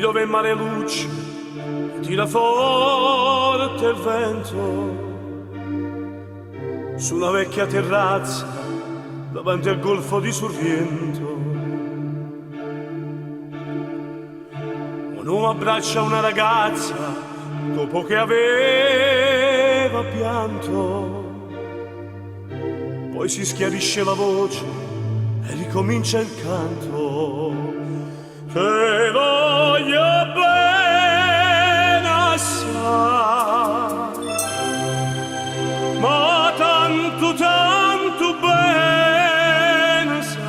poi dove il mare luce tira forte il vento, su una vecchia terrazza davanti al golfo di Sorrento. Un uomo abbraccia una ragazza dopo che aveva pianto, poi si schiarisce la voce e ricomincia il canto. Te voglio bene assai, ma tanto tanto bene sai,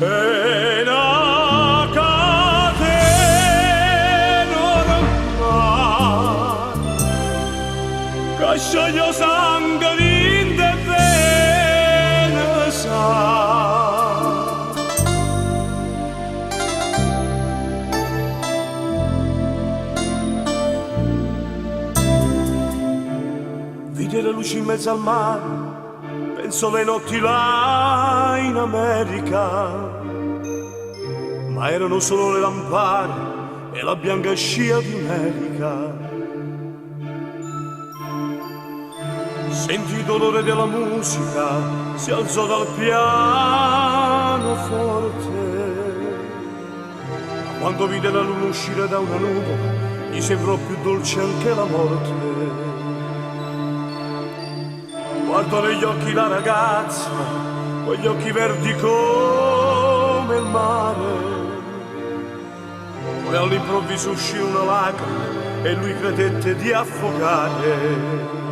e una catena ormai che scioglie sangue in te bene sai. Vide le luci in mezzo al mare, penso le notti là in America, ma erano solo le lampade e la bianca scia di un'erica. Sentì il dolore della musica, si alzò dal pianoforte, ma quando vide la luna uscire da una nuvola, gli sembrò più dolce anche la morte. Guardo negli occhi la ragazza, quegli occhi verdi come il mare. Poi all'improvviso uscì una lacrima e lui credette di affogare.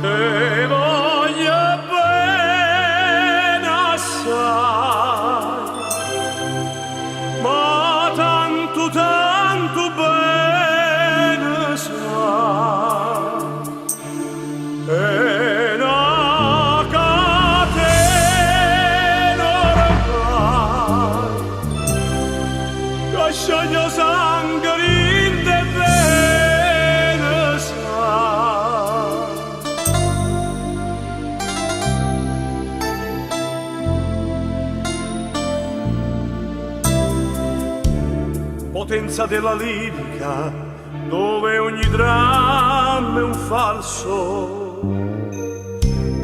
E voglio bene assai, ma tanto tanto bene sai. E una catena ormai che scioglie sangue in te bene sai. Potenza della lirica, dove ogni dramma è un falso,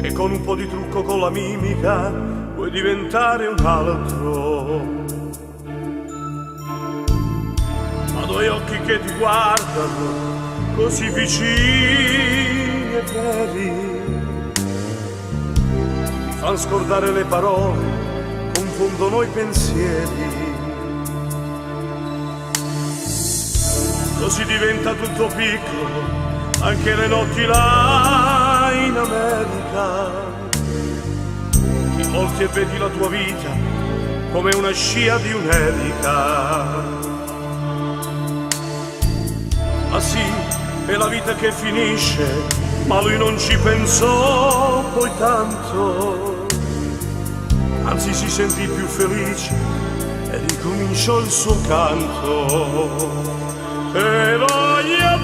che con un po' di trucco, con la mimica, puoi diventare un altro. Ma due occhi che ti guardano, così vicini e veri, ti fanno scordare le parole, confondono i pensieri. Così diventa tutto piccolo, anche le notti là in America. Ti volti e vedi la tua vita come una scia di un'erica. Ma sì, è la vita che finisce, ma lui non ci pensò poi tanto. Anzi si sentì più felice e ricominciò il suo canto. E voglio